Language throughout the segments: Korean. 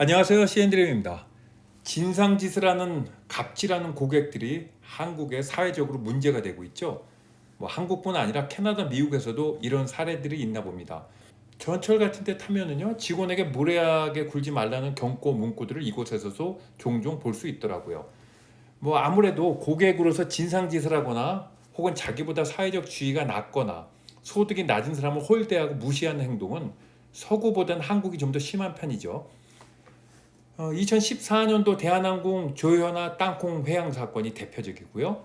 안녕하세요. CN드림입니다. 진상짓을 하는 갑질하는 고객들이 한국에 사회적으로 문제가 되고 있죠. 한국뿐 아니라 캐나다, 미국에서도 이런 사례들이 있나 봅니다. 전철 같은 데 타면은요, 직원에게 무례하게 굴지 말라는 경고 문구들을 이곳에서도 종종 볼 수 있더라고요. 아무래도 고객으로서 진상짓을 하거나 혹은 자기보다 사회적 지위가 낮거나 소득이 낮은 사람을 홀대하고 무시하는 행동은 서구보다는 한국이 좀 더 심한 편이죠. 2014년도 대한항공 조현아 땅콩 회항 사건이 대표적이고요.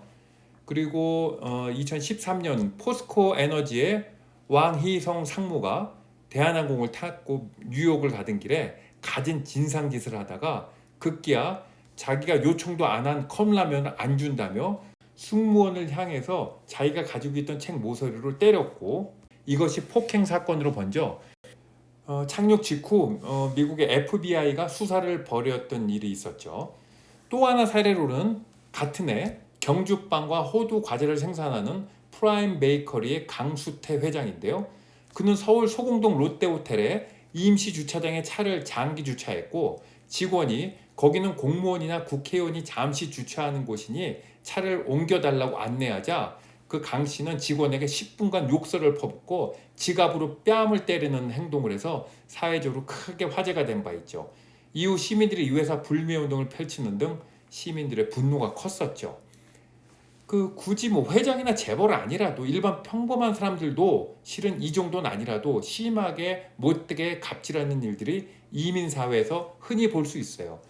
그리고 2013년 포스코 에너지의 왕희성 상무가 대한항공을 타고 뉴욕을 가던 길에 갖은 진상짓을 하다가 급기야 자기가 요청도 안 한 컵라면을 안 준다며 승무원을 향해서 자기가 가지고 있던 책 모서리로 때렸고, 이것이 폭행 사건으로 번져 착륙 직후 미국의 FBI가 수사를 벌였던 일이 있었죠. 또 하나 사례로는 같은 해 경주빵과 호두 과자를 생산하는 프라임 베이커리의 강수태 회장인데요. 그는 서울 소공동 롯데호텔에 임시 주차장에 차를 장기 주차했고, 직원이 거기는 공무원이나 국회의원이 잠시 주차하는 곳이니 차를 옮겨달라고 안내하자 그 강 씨는 직원에게 10분간 욕설을 퍼붓고 지갑으로 뺨을 때리는 행동을 해서 사회적으로 크게 화제가 된 바 있죠. 이후 시민들이 이 회사 불매 운동을 펼치는 등 시민들의 분노가 컸었죠. 굳이 회장이나 재벌 아니라도 일반 평범한 사람들도 실은 이 정도는 아니라도 심하게 못되게 갑질하는 일들이 이민 사회에서 흔히 볼 수 있어요.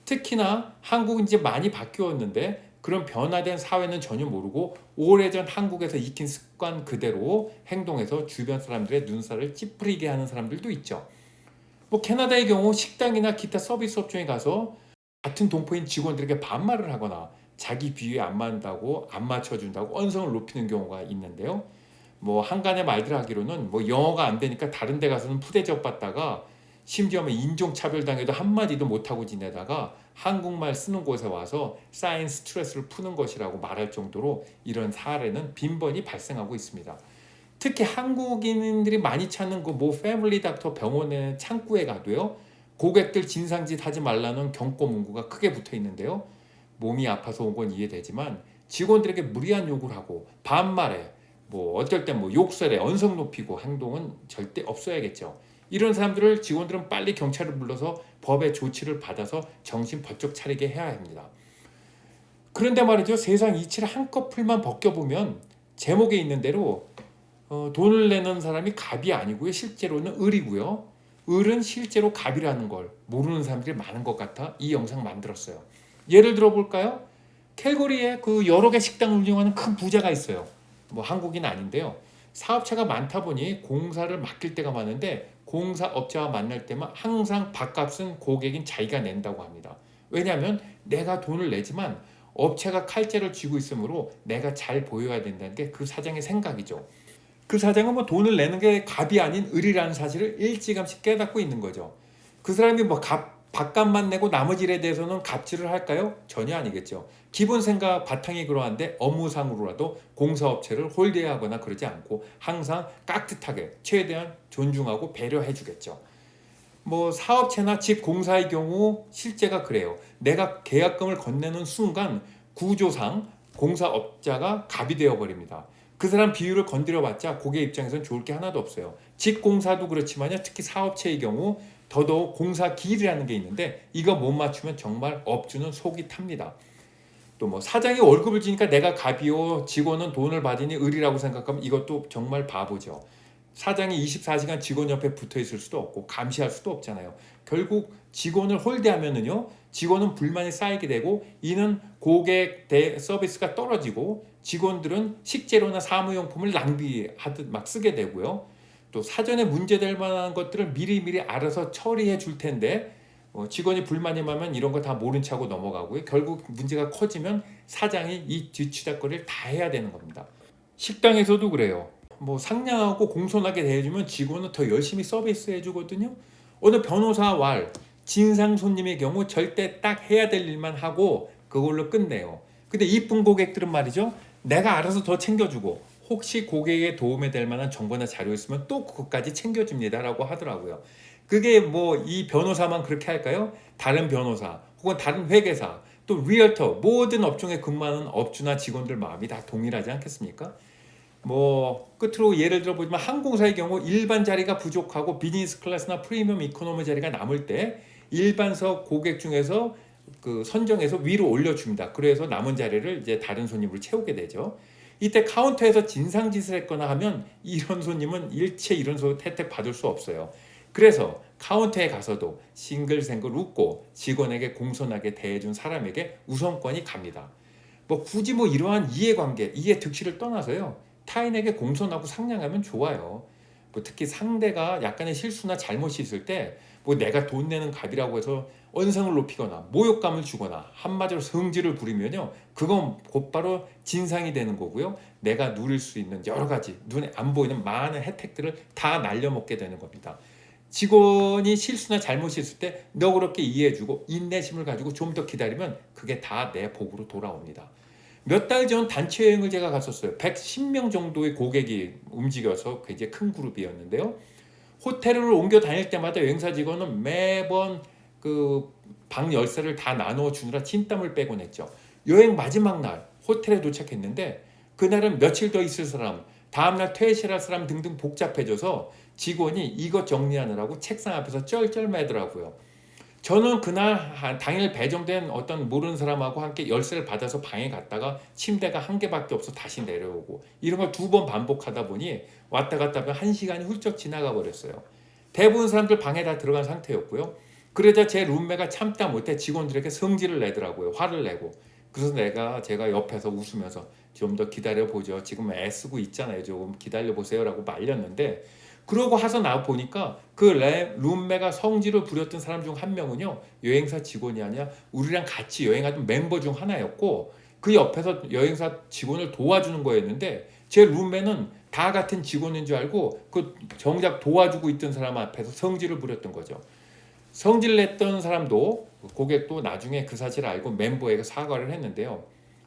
특히나 한국은 이제 많이 바뀌었는데 그런 변화된 사회는 전혀 모르고 오래전 한국에서 익힌 습관 그대로 행동해서 주변 사람들의 눈살을 찌푸리게 하는 사람들도 있죠. 캐나다의 경우 식당이나 기타 서비스 업종에 가서 같은 동포인 직원들에게 반말을 하거나 자기 비위에 안 맞는다고 안 맞춰준다고 언성을 높이는 경우가 있는데요. 한간의 말들 하기로는 영어가 안 되니까 다른 데 가서는 푸대접 받다가 심지어 인종차별당해도 한마디도 못하고 지내다가 한국말 쓰는 곳에 와서 쌓인 스트레스를 푸는 것이라고 말할 정도로 이런 사례는 빈번히 발생하고 있습니다. 특히 한국인들이 많이 찾는 패밀리 닥터 병원의 창구에 가도요, 고객들 진상짓 하지 말라는 경고 문구가 크게 붙어 있는데요. 몸이 아파서 온 건 이해되지만 직원들에게 무리한 요구를 하고 반말에 어떨 땐 욕설에 언성 높이고 행동은 절대 없어야겠죠. 이런 사람들을 직원들은 빨리 경찰을 불러서 법의 조치를 받아서 정신 번쩍 차리게 해야 합니다. 그런데 말이죠, 세상 이치를 한꺼풀만 벗겨보면 제목에 있는 대로 돈을 내는 사람이 갑이 아니고요, 실제로는 을이고요. 을은 실제로 갑이라는 걸 모르는 사람들이 많은 것 같아 이 영상 만들었어요. 예를 들어 볼까요? 캘거리에 여러 개 식당을 운영하는 큰 부자가 있어요. 한국인 아닌데요. 사업체가 많다 보니 공사를 맡길 때가 많은데 공사업자와 만날 때만 항상 밥값은 고객인 자기가 낸다고 합니다. 왜냐하면 내가 돈을 내지만 업체가 칼자를 쥐고 있으므로 내가 잘 보여야 된다는 게 그 사장의 생각이죠. 그 사장은 돈을 내는 게 갑이 아닌 을이라는 사실을 일찌감치 깨닫고 있는 거죠. 그 사람이 밥값만 내고 나머지 일에 대해서는 갑질을 할까요? 전혀 아니겠죠. 기본 생각 바탕이 그러한데 업무상으로라도 공사업체를 홀대하거나 그러지 않고 항상 깍듯하게 최대한 존중하고 배려해 주겠죠. 사업체나 집 공사의 경우 실제가 그래요. 내가 계약금을 건네는 순간 구조상 공사업자가 갑이 되어버립니다. 그 사람 비율을 건드려봤자 고객 입장에서는 좋을 게 하나도 없어요. 집 공사도 그렇지만요, 특히 사업체의 경우 더더욱 공사 기일이라는 게 있는데 이거 못 맞추면 정말 업주는 속이 탑니다. 또 사장이 월급을 주니까 내가 갑이요, 직원은 돈을 받으니 을이라고 생각하면 이것도 정말 바보죠. 사장이 24시간 직원 옆에 붙어 있을 수도 없고 감시할 수도 없잖아요. 결국 직원을 홀대하면은요, 직원은 불만이 쌓이게 되고 이는 고객 서비스가 떨어지고 직원들은 식재료나 사무용품을 낭비하듯 쓰게 되고요. 또 사전에 문제될 만한 것들을 미리미리 알아서 처리해 줄 텐데 직원이 불만이 많으면 이런 거 다 모른 척하고 넘어가고요. 결국 문제가 커지면 사장이 이 뒤치다거리를 다 해야 되는 겁니다. 식당에서도 그래요. 상냥하고 공손하게 대해주면 직원은 더 열심히 서비스해 주거든요. 어느 변호사 진상 손님의 경우 절대 딱 해야 될 일만 하고 그걸로 끝내요. 근데 이쁜 고객들은 말이죠, 내가 알아서 더 챙겨주고 혹시 고객에 도움이 될 만한 정보나 자료 있으면 또 그것까지 챙겨줍니다라고 하더라고요. 그게 뭐 이 변호사만 그렇게 할까요? 다른 변호사 혹은 다른 회계사 또 리얼터 모든 업종에 근무하는 업주나 직원들 마음이 다 동일하지 않겠습니까? 뭐 끝으로 예를 들어보지만 항공사의 경우 일반 자리가 부족하고 비즈니스 클래스나 프리미엄 이코노미 자리가 남을 때 일반석 고객 중에서 그 선정해서 위로 올려줍니다. 그래서 남은 자리를 이제 다른 손님으로 채우게 되죠. 이때 카운터에서 진상짓을 했거나 하면 이런 손님은 일체 이런 혜택 받을 수 없어요. 그래서 카운터에 가서도 싱글생글 웃고 직원에게 공손하게 대해준 사람에게 우선권이 갑니다. 뭐 굳이 뭐 이러한 이해관계, 이해 득실을 떠나서요. 타인에게 공손하고 상냥하면 좋아요. 뭐 특히 상대가 약간의 실수나 잘못이 있을 때 뭐 내가 돈 내는 갑이라고 해서 언성을 높이거나 모욕감을 주거나 한마디로 성질을 부리면요. 그건 곧바로 진상이 되는 거고요. 내가 누릴 수 있는 여러 가지 눈에 안 보이는 많은 혜택들을 다 날려먹게 되는 겁니다. 직원이 실수나 잘못이 있을 때 너그럽게 이해해주고 인내심을 가지고 좀 더 기다리면 그게 다 내 복으로 돌아옵니다. 몇 달 전 단체 여행을 제가 갔었어요. 110명 정도의 고객이 움직여서 굉장히 큰 그룹이었는데요. 호텔을 옮겨 다닐 때마다 여행사 직원은 매번 그 방 열쇠를 다 나누어 주느라 진땀을 빼곤 했죠. 여행 마지막 날 호텔에 도착했는데 그날은 며칠 더 있을 사람, 다음날 퇴실할 사람 등등 복잡해져서 직원이 이것 정리하느라고 책상 앞에서 쩔쩔매더라고요. 저는 그날 당일 배정된 어떤 모르는 사람하고 함께 열쇠를 받아서 방에 갔다가 침대가 한 개밖에 없어 다시 내려오고 이런 걸 2번 반복하다 보니 왔다 갔다 하면 1시간이 훌쩍 지나가 버렸어요. 대부분 사람들 방에 다 들어간 상태였고요. 그러자 제 룸메가 참다 못해 직원들에게 성질을 내더라고요. 화를 내고. 그래서 제가 옆에서 웃으면서 좀 더 기다려보죠. 지금 애쓰고 있잖아요. 좀 기다려보세요라고 말렸는데 그러고 와서 나 보니까 그 룸메가 성질을 부렸던 사람 중 한 명은요. 여행사 직원이 아니라 우리랑 같이 여행하던 멤버 중 하나였고 그 옆에서 여행사 직원을 도와주는 거였는데 제 룸메는 다 같은 직원인 줄 알고 그 정작 도와주고 있던 사람 앞에서 성질을 부렸던 거죠. 성질 냈던 사람도 고객도 나중에 그 사실을 알고 멤버에게 사과를 했는데요.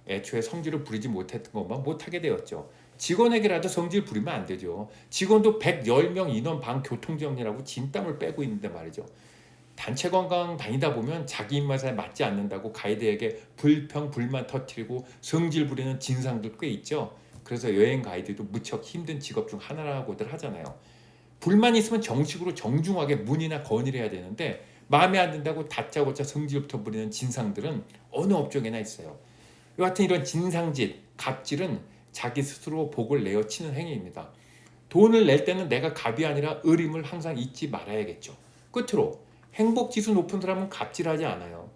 애초에 성질을 부리지 못했던 것만 못하게 되었죠. 직원에게라도 성질 부리면 안 되죠. 직원도 110명 인원 방 교통정리라고 진땀을 빼고 있는데 말이죠. 단체 관광 다니다 보면 자기 입맛에 맞지 않는다고 가이드에게 불평 불만 터뜨리고 성질 부리는 진상들 꽤 있죠. 그래서 여행 가이드도 무척 힘든 직업 중 하나라고들 하잖아요. 불만 있으면 정식으로 정중하게 문의나 건의를 해야 되는데 마음에 안 든다고 다짜고짜 성질부터 부리는 진상들은 어느 업종에나 있어요. 여하튼 이런 진상짓, 갑질은 자기 스스로 복을 내어 치는 행위입니다. 돈을 낼 때는 내가 갑이 아니라 의림을 항상 잊지 말아야겠죠. 끝으로 행복지수 높은 사람은 갑질하지 않아요.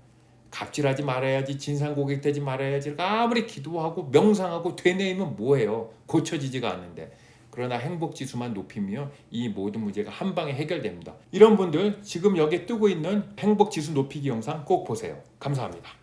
갑질하지 말아야지, 진상 고객 되지 말아야지 아무리 기도하고 명상하고 되뇌이면 뭐해요. 고쳐지지가 않는데. 그러나 행복지수만 높이면 이 모든 문제가 한 방에 해결됩니다. 이런 분들 지금 여기에 뜨고 있는 행복지수 높이기 영상 꼭 보세요. 감사합니다.